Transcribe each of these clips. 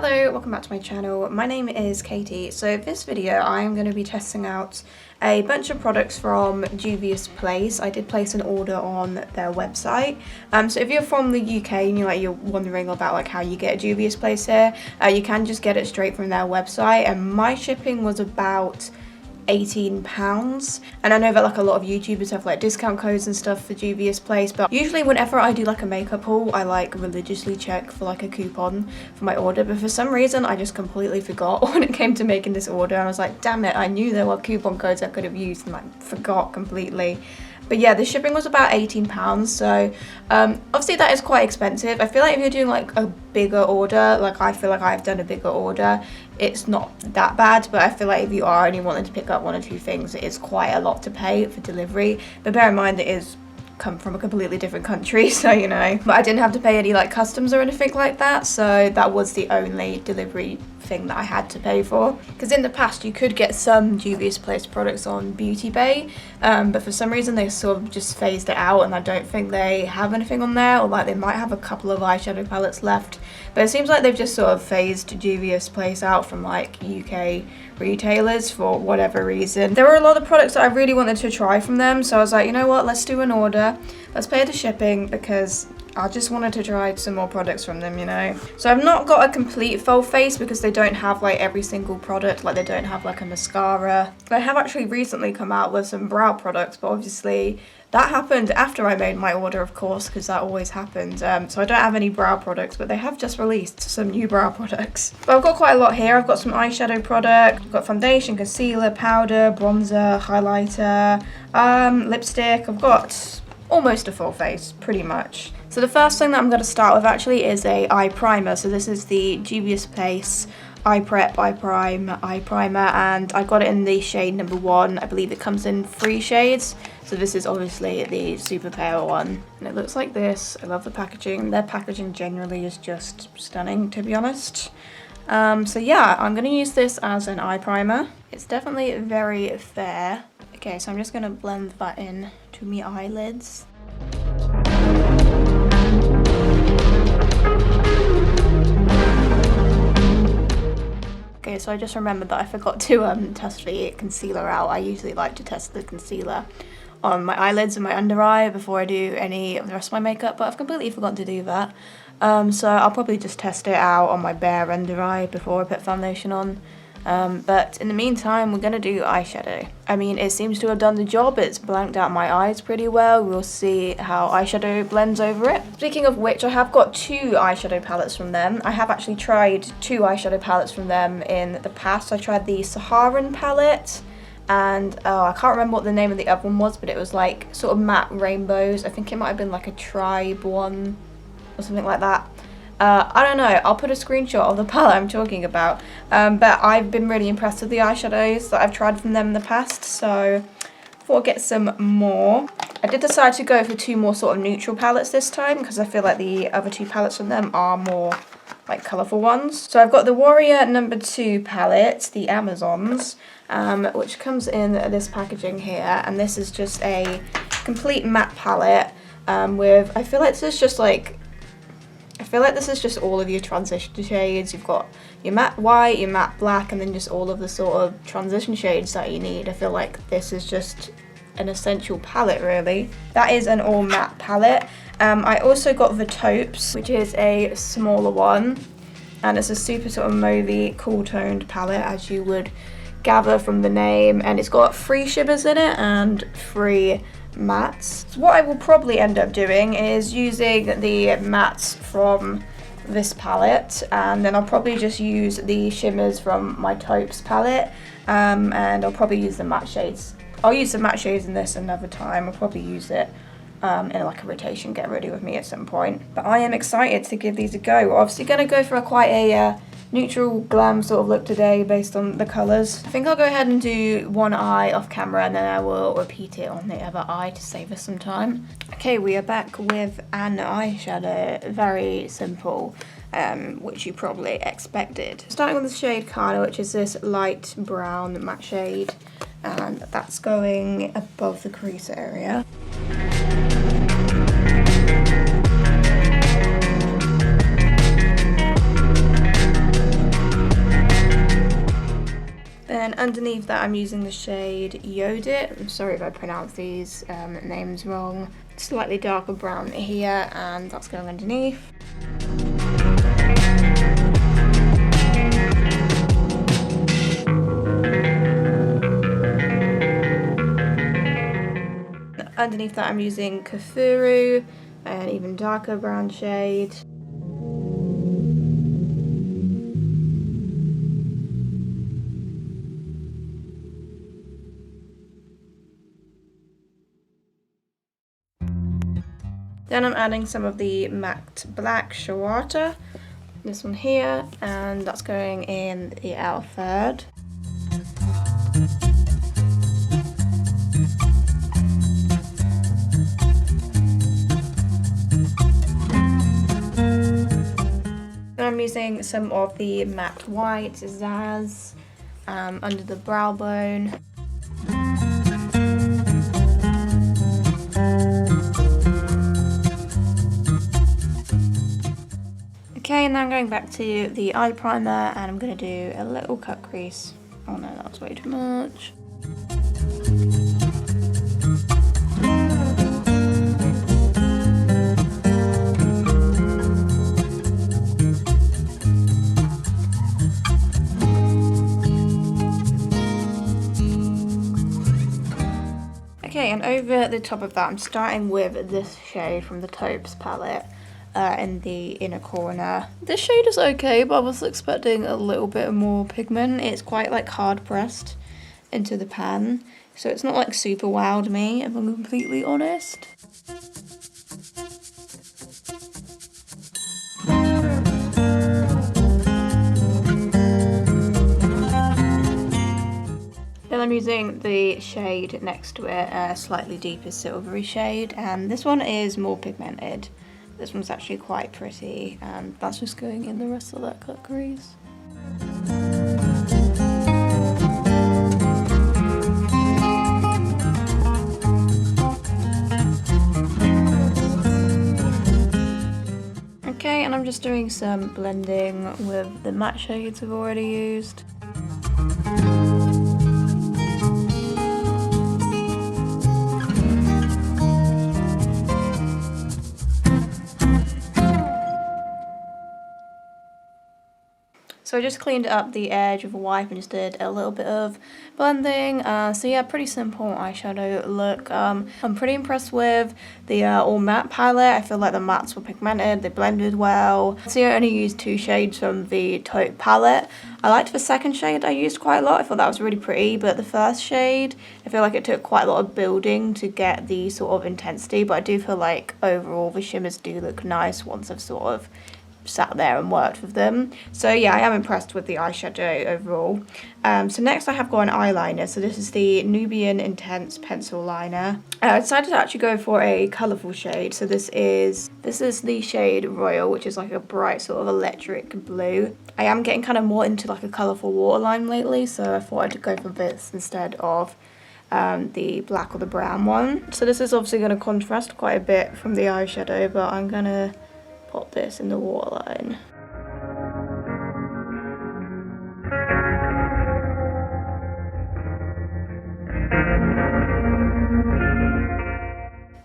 Hello, welcome back to my channel. My name is Katie. So this video I am going to be testing out a bunch of products from Juvia's Place. I did place an order on their website. So if you're from the UK and you're wondering about how you get Juvia's Place here, you can just get it straight from their website, and my shipping was about £18. And I know that a lot of YouTubers have discount codes and stuff for Juvia's Place, but usually whenever I do a makeup haul, I religiously check for a coupon for my order, but for some reason I just completely forgot when it came to making this order. I was like, damn it, I knew there were coupon codes I could have used and forgot completely. But yeah, the shipping was about £18, so obviously that is quite expensive. I feel like if you're doing a bigger order, I feel like I've done a bigger order, it's not that bad, but I feel like if you are only wanting to pick up one or two things, it is quite a lot to pay for delivery. But bear in mind, it is come from a completely different country, so but I didn't have to pay any customs or anything like that, so that was the only delivery thing that I had to pay for. Because in the past you could get some Juvia's Place products on Beauty Bay, but for some reason they sort of just phased it out, and I don't think they have anything on there, or they might have a couple of eyeshadow palettes left, but it seems like they've just sort of phased Juvia's Place out from UK retailers for whatever reason. There were a lot of products that I really wanted to try from them, so I was like, you know what, let's do an order, let's pay the shipping, because I just wanted to try some more products from them, So I've not got a complete full face because they don't have every single product, they don't have a mascara. They have actually recently come out with some brow products, but obviously that happened after I made my order, of course, because that always happens. So I don't have any brow products, but they have just released some new brow products. But I've got quite a lot here. I've got some eyeshadow product, I've got foundation, concealer, powder, bronzer, highlighter, lipstick. I've got almost a full face, pretty much. So the first thing that I'm going to start with actually is a eye primer. So this is the Juvia's Place Eye Prep Eye Primer, and I got it in the shade number 1. I believe it comes in 3 shades. So this is obviously the super pale one, and it looks like this. I love the packaging. Their packaging generally is just stunning, to be honest. So yeah, I'm going to use this as an eye primer. It's definitely very fair. Okay, so I'm just going to blend that in to my eyelids. Okay, so I just remembered that I forgot to test the concealer out. I usually like to test the concealer on my eyelids and my under eye before I do any of the rest of my makeup, but I've completely forgotten to do that. So I'll probably just test it out on my bare under eye before I put foundation on. But in the meantime, we're going to do eyeshadow. I mean, it seems to have done the job. It's blanked out my eyes pretty well. We'll see how eyeshadow blends over it. Speaking of which, I have got 2 eyeshadow palettes from them. I have actually tried 2 eyeshadow palettes from them in the past. I tried the Saharan palette, and I can't remember what the name of the other one was, but it was sort of matte rainbows. I think it might have been a tribe one or something like that. I don't know, I'll put a screenshot of the palette I'm talking about, but I've been really impressed with the eyeshadows that I've tried from them in the past, so I thought I'd get some more. I did decide to go for 2 more sort of neutral palettes this time, because I feel like the other 2 palettes from them are more colourful ones. So I've got the Warrior number 2 palette, the Amazons, which comes in this packaging here, and this is just a complete matte palette with, I feel like this is just all of your transition shades. You've got your matte white, your matte black, and then just all of the sort of transition shades that you need. I feel like this is just an essential palette, really. That is an all matte palette. I also got the Taupes, which is a smaller one, and it's a super sort of mauvey, cool toned palette, as you would gather from the name, and it's got 3 shimmers in it and 3 mattes. So what I will probably end up doing is using the mattes from this palette, and then I'll probably just use the shimmers from my Taupes palette, and I'll probably use the matte shades. I'll use the matte shades in this another time. I'll probably use it in a rotation, get ready with me at some point. But I am excited to give these a go. We're obviously going to go for quite a neutral glam sort of look today based on the colours. I think I'll go ahead and do one eye off camera, and then I will repeat it on the other eye to save us some time. Okay, we are back with an eyeshadow. Very simple, which you probably expected. Starting with the shade Carla, which is this light brown matte shade, and that's going above the crease area. then underneath that I'm using the shade Yodit. I'm sorry if I pronounce these names wrong. Slightly darker brown here, and that's going underneath. Underneath that I'm using Kafuru, an even darker brown shade. Then I'm adding some of the matte black Shawata, this one here, and that's going in the outer third. Then I'm using some of the matte white Zaz under the brow bone. Okay, and now I'm going back to the eye primer and I'm going to do a little cut crease. Oh no, that was way too much. Okay, and over the top of that, I'm starting with this shade from the Taupes palette in the inner corner. This shade is okay, but I was expecting a little bit more pigment. It's quite like hard pressed into the pan, so it's not like super wowed me, if I'm completely honest. Then I'm using the shade next to it, a slightly deeper silvery shade, and this one is more pigmented. This one's actually quite pretty, and that's just going in the rest of that cut crease. Okay, and I'm just doing some blending with the matte shades I've already used. So I just cleaned up the edge with a wipe and just did a little bit of blending. So yeah, pretty simple eyeshadow look. I'm pretty impressed with the all matte palette. I feel like the mattes were pigmented, they blended well. So I only used 2 shades from the Taupe palette. I liked the second shade I used quite a lot. I thought that was really pretty, but the first shade, I feel like it took quite a lot of building to get the sort of intensity, but I do feel like overall the shimmers do look nice once I've sort of sat there and worked with them. So yeah, I am impressed with the eyeshadow overall. So next I have got an eyeliner. So this is the Nubian Intense Pencil Liner. I decided to actually go for a colourful shade. So this is the shade Royal, which is like a bright sort of electric blue. I am getting kind of more into like a colourful waterline lately, so I thought I'd go for this instead of the black or the brown one. So this is obviously going to contrast quite a bit from the eyeshadow, but I'm going to pop this in the waterline.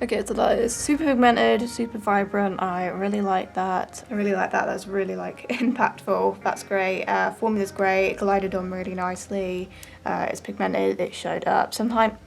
Okay, so that is super pigmented, super vibrant. I really like that. I really like that. That's really like impactful. That's great. Formula's great. It glided on really nicely. It's pigmented. It showed up. Sometimes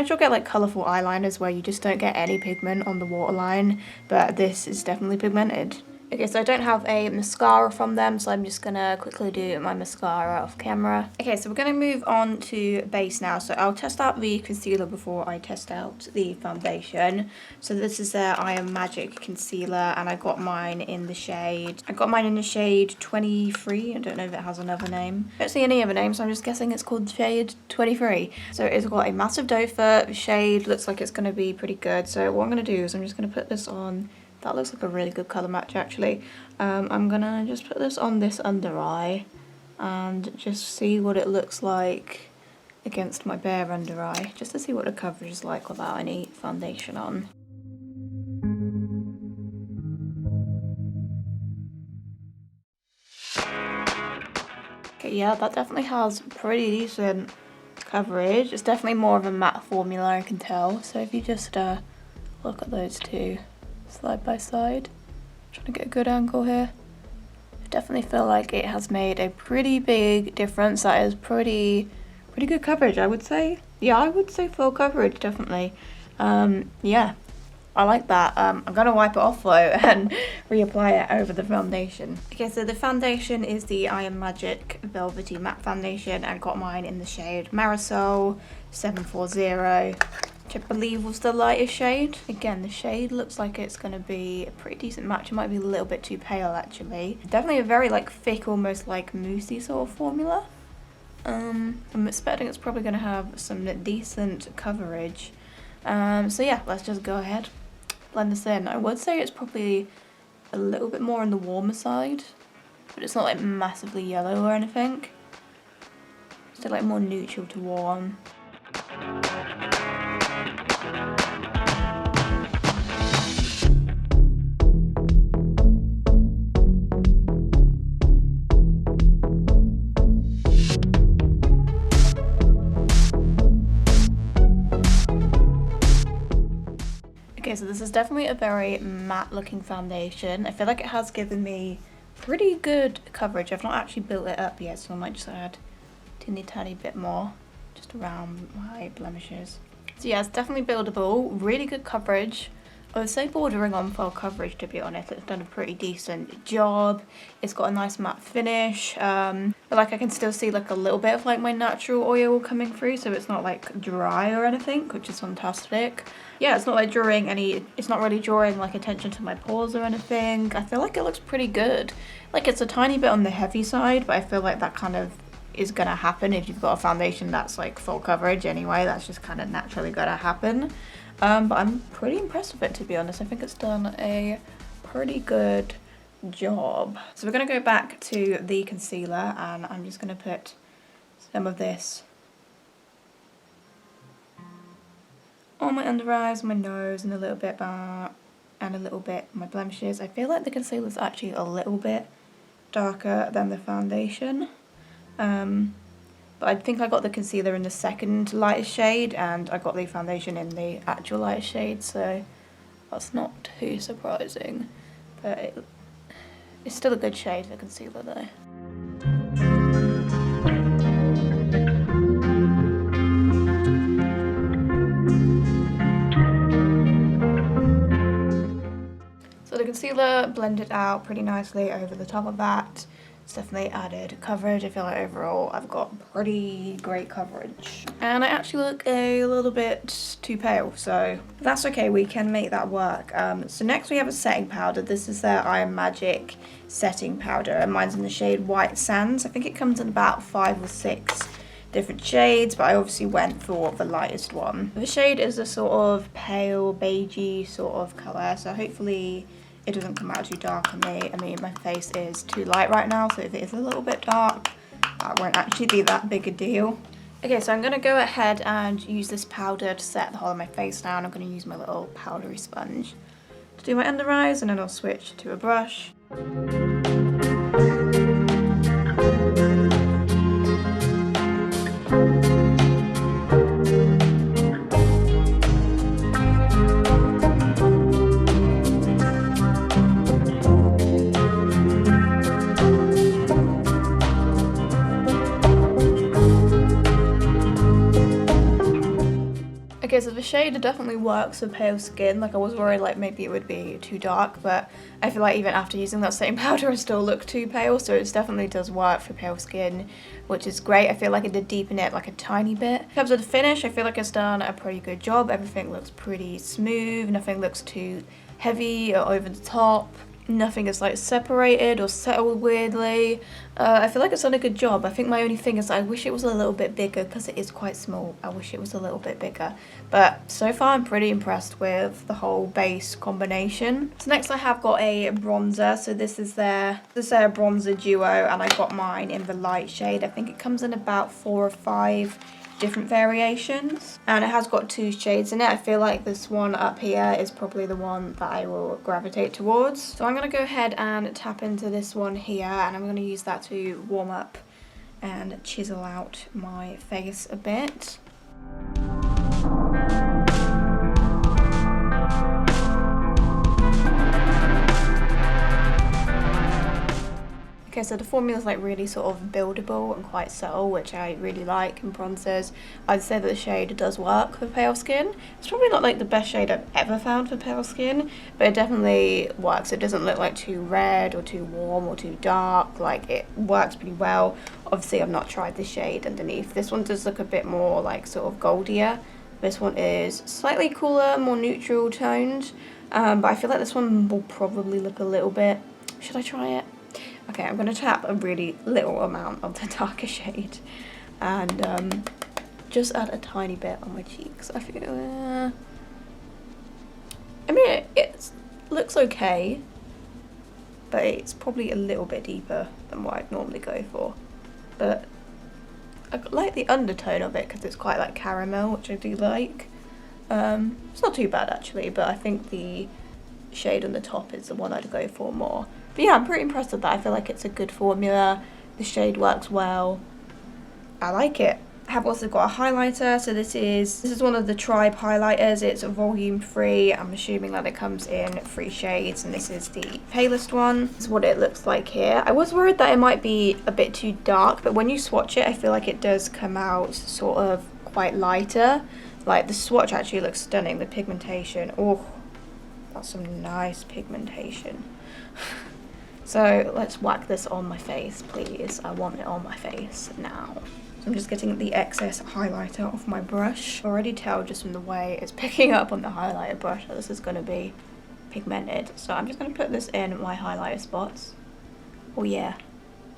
you'll get like colourful eyeliners where you just don't get any pigment on the waterline, but this is definitely pigmented. Okay, so I don't have a mascara from them, so I'm just gonna quickly do my mascara off camera. Okay, so we're gonna move on to base now. So I'll test out the concealer before I test out the foundation. So this is their I Am Magic concealer, and I got mine in the shade 23. I don't know if it has another name. I don't see any other name, so I'm just guessing it's called shade 23. So it's got a massive doe foot. The shade looks like it's gonna be pretty good. So what I'm gonna do is I'm just gonna put this on. That looks like a really good colour match actually. I'm gonna just put this on this under eye and just see what it looks like against my bare under eye, just to see what the coverage is like without any foundation on. Okay, yeah, that definitely has pretty decent coverage. It's definitely more of a matte formula, I can tell. So if you just look at those two side by side, trying to get a good angle here. I definitely feel like it has made a pretty big difference. That is pretty good coverage, I would say. Yeah, I would say full coverage, definitely. Yeah, I like that. I'm gonna wipe it off though and reapply it over the foundation. Okay, so the foundation is the I Am Magic Velvety Matte Foundation. I got mine in the shade Marisol 740, which I believe was the lightest shade. Again, the shade looks like it's gonna be a pretty decent match. It might be a little bit too pale actually. Definitely a very like thick, almost like moussey sort of formula. I'm expecting it's probably gonna have some decent coverage. So yeah, let's just go ahead, blend this in. I would say it's probably a little bit more on the warmer side, but it's not like massively yellow or anything. Still like more neutral to warm. Okay, so this is definitely a very matte looking foundation. I feel like it has given me pretty good coverage. I've not actually built it up yet, so I might just add a tiny bit more just around my blemishes. So yeah, it's definitely buildable, really good coverage. I would say bordering on full coverage, to be honest. It's done a pretty decent job. It's got a nice matte finish. But like I can still see like a little bit of like my natural oil coming through, so it's not like dry or anything, which is fantastic. Yeah, it's not like it's not really drawing like attention to my pores or anything. I feel like it looks pretty good. Like it's a tiny bit on the heavy side, but I feel like that kind of is gonna happen if you've got a foundation that's like full coverage anyway. That's just kind of naturally gonna happen. But I'm pretty impressed with it, to be honest. I think it's done a pretty good job. So we're gonna go back to the concealer and I'm just gonna put some of this on my under eyes, my nose, and a little bit back, and a little bit on my blemishes. I feel like the concealer is actually a little bit darker than the foundation. But I think I got the concealer in the second lightest shade and I got the foundation in the actual lightest shade, so that's not too surprising. But it's still a good shade for concealer though. So the concealer blended out pretty nicely over the top of that. It's definitely added coverage. I feel like overall I've got pretty great coverage. And I actually look a little bit too pale, so that's okay, we can make that work. So next we have a setting powder. This is their I Am Magic setting powder, and mine's in the shade White Sands. I think it comes in about 5 or 6 different shades, but I obviously went for the lightest one. The shade is a sort of pale beigey sort of colour, so hopefully it doesn't come out too dark on me. I mean, my face is too light right now, so if it is a little bit dark, that won't actually be that big a deal. Okay, so I'm going to go ahead and use this powder to set the whole of my face down. I'm going to use my little powdery sponge to do my under eyes, and then I'll switch to a brush. Okay, so the shade definitely works for pale skin. Like I was worried like maybe it would be too dark, but I feel like even after using that same powder I still look too pale, so it definitely does work for pale skin, which is great. I feel like it did deepen it like a tiny bit. In terms of the finish, I feel like it's done a pretty good job. Everything looks pretty smooth, nothing looks too heavy or over the top. Nothing is like separated or settled weirdly. I feel like it's done a good job. I think my only thing is I wish it was a little bit bigger because it is quite small. I wish it was a little bit bigger. But so far I'm pretty impressed with the whole base combination. So next I have got a bronzer. So this is their bronzer duo, and I got mine in the light shade. I think it comes in about 4 or 5 different variations, and it has got 2 shades in it. I feel like this one up here is probably the one that I will gravitate towards. So I'm going to go ahead and tap into this one here, and I'm going to use that to warm up and chisel out my face a bit. Okay, so the formula is like really sort of buildable and quite subtle, which I really like in bronzers. I'd say that the shade does work for pale skin. It's probably not like the best shade I've ever found for pale skin, but it definitely works. It doesn't look like too red or too warm or too dark. Like, it works pretty well. Obviously, I've not tried the shade underneath. This one does look a bit more like sort of goldier. This one is slightly cooler, more neutral toned, but I feel like this one will probably look a little bit... Should I try it? Okay, I'm going to tap a really little amount of the darker shade and just add a tiny bit on my cheeks. I feel... I mean, it looks okay, but it's probably a little bit deeper than what I'd normally go for. But I like the undertone of it because it's quite like caramel, which I do like. It's not too bad actually, but I think the shade on the top is the one I'd go for more. But yeah, I'm pretty impressed with that. I feel like it's a good formula. The shade works well. I like it. I have also got a highlighter. So this is one of the Tribe highlighters. It's volume free. I'm assuming that it comes in 3 shades, and this is the palest one. This is what it looks like here. I was worried that it might be a bit too dark, but when you swatch it, I feel like it does come out sort of quite lighter. Like, the swatch actually looks stunning. The pigmentation, oh, that's some nice pigmentation. So let's whack this on my face, please. I want it on my face now. So I'm just getting the excess highlighter off my brush. I already tell just from the way it's picking up on the highlighter brush that this is going to be pigmented. So I'm just going to put this in my highlighter spots. Oh yeah,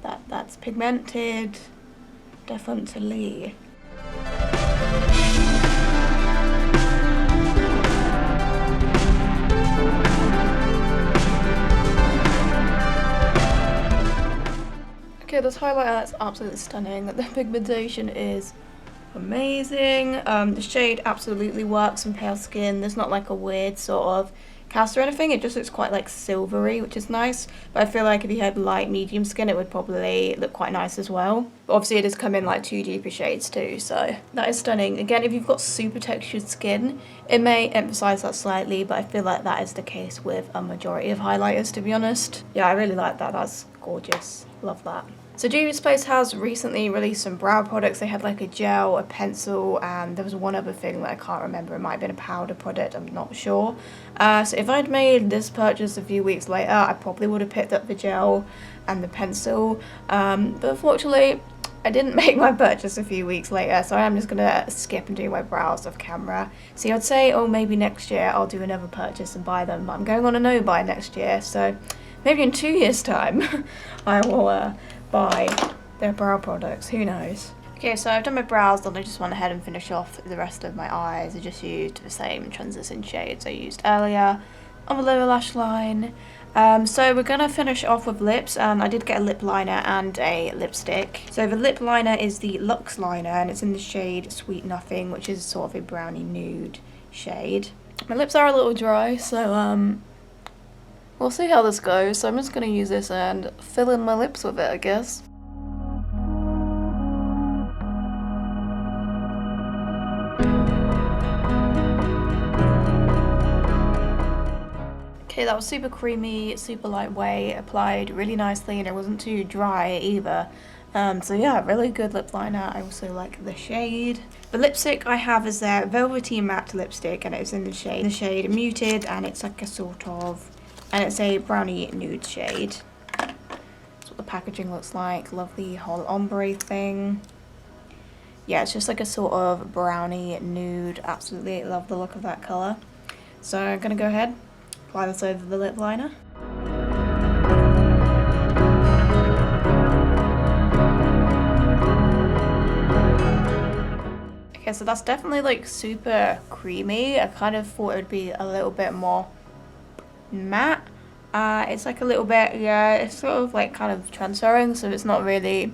that's pigmented, definitely. Okay, this highlighter is absolutely stunning. The pigmentation is amazing. The shade absolutely works in pale skin. There's not like a weird sort of cast or anything. It just looks quite like silvery, which is nice. But I feel like if you had light medium skin, it would probably look quite nice as well. But obviously it does come in like 2 deeper shades too, so that is stunning. Again, if you've got super textured skin, it may emphasize that slightly, but I feel like that is the case with a majority of highlighters, to be honest. Yeah, I really like that. That's gorgeous. Love that. So Juvia's Place has recently released some brow products. They had like a gel, a pencil, and there was one other thing that I can't remember. It might have been a powder product, I'm not sure. So if I'd made this purchase a few weeks later, I probably would have picked up the gel and the pencil. But unfortunately, I didn't make my purchase a few weeks later, so I'm just gonna skip and do my brows off camera. See, I'd say, oh, maybe next year I'll do another purchase and buy them. But I'm going on a no-buy next year, so maybe in 2 years' time I will buy their brow products, who knows. Okay, so I've done my brows, and I just went ahead and finished off the rest of my eyes. I just used the same transition shades I used earlier on the lower lash line. So we're gonna finish off with lips, and I did get a lip liner and a lipstick. So the lip liner is the Luxe liner, and it's in the shade Sweet Nothing, which is sort of a brownie nude shade. My lips are a little dry, so we'll see how this goes. So I'm just gonna use this and fill in my lips with it, I guess. Okay, that was super creamy, super lightweight, applied really nicely, and it wasn't too dry either. So yeah, really good lip liner. I also like the shade. The lipstick I have is their Velvety Matte lipstick, and it's in the shade Muted, and it's like a sort of, and it's a brownie nude shade. That's what the packaging looks like. Love the whole ombre thing. Yeah, it's just like a sort of brownie nude. Absolutely love the look of that colour. So I'm gonna go ahead, apply this over the lip liner. Okay, so that's definitely like super creamy. I kind of thought it would be a little bit more matte. It's like a little bit, yeah, it's sort of like kind of transferring, so it's not really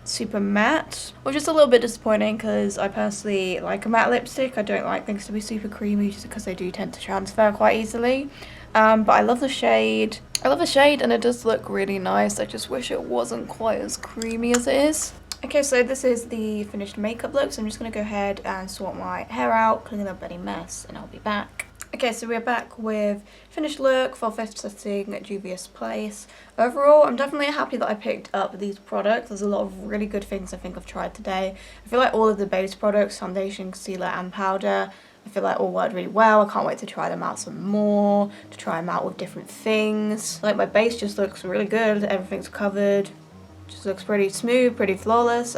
super matte, which is a little bit disappointing because I personally like a matte lipstick. I don't like things to be super creamy just because they do tend to transfer quite easily. but I love the shade. I love the shade and it does look really nice. I just wish it wasn't quite as creamy as it is. Okay, so this is the finished makeup look, so I'm just going to go ahead and sort my hair out, clean up any mess, and I'll be back. Okay, so we're back with finished look for fifth sitting at Juvia's Place. Overall, I'm definitely happy that I picked up these products. There's a lot of really good things I think I've tried today. I feel like all of the base products, foundation, concealer, and powder, I feel like all worked really well. I can't wait to try them out some more, to try them out with different things. Like my base just looks really good, everything's covered. Just looks pretty smooth, pretty flawless.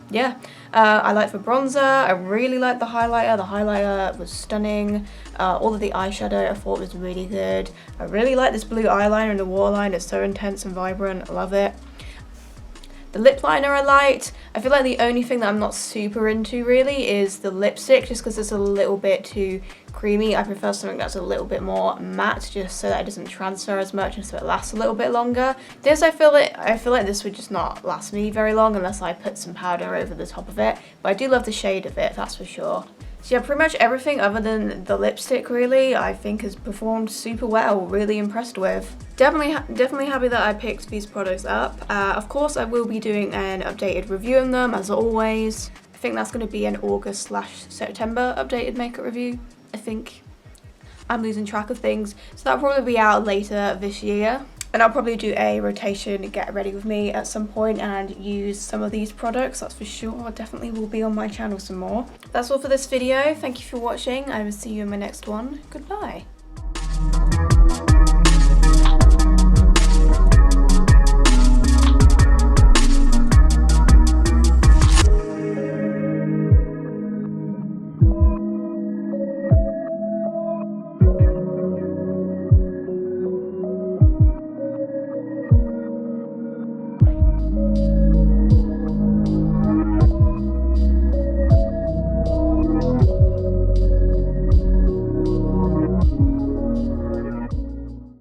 Yeah, I like the bronzer. I really like the highlighter. The highlighter was stunning. All of the eyeshadow I thought was really good. I really like this blue eyeliner in the waterline. It's so intense and vibrant. I love it. The lip liner I liked. I feel like the only thing that I'm not super into really is the lipstick, just because it's a little bit too creamy. I prefer something that's a little bit more matte, just so that it doesn't transfer as much and so it lasts a little bit longer. This I feel like this would just not last me very long unless I put some powder over the top of it. But I do love the shade of it, that's for sure. So yeah, pretty much everything other than the lipstick really I think has performed super well. Really impressed with. Definitely happy that I picked these products up. Of course I will be doing an updated review of them as always. I think that's going to be an August/September updated makeup review. I think I'm losing track of things. So that'll probably be out later this year. And I'll probably do a rotation, get ready with me at some point and use some of these products, that's for sure. Definitely will be on my channel some more. That's all for this video. Thank you for watching. I will see you in my next one. Goodbye.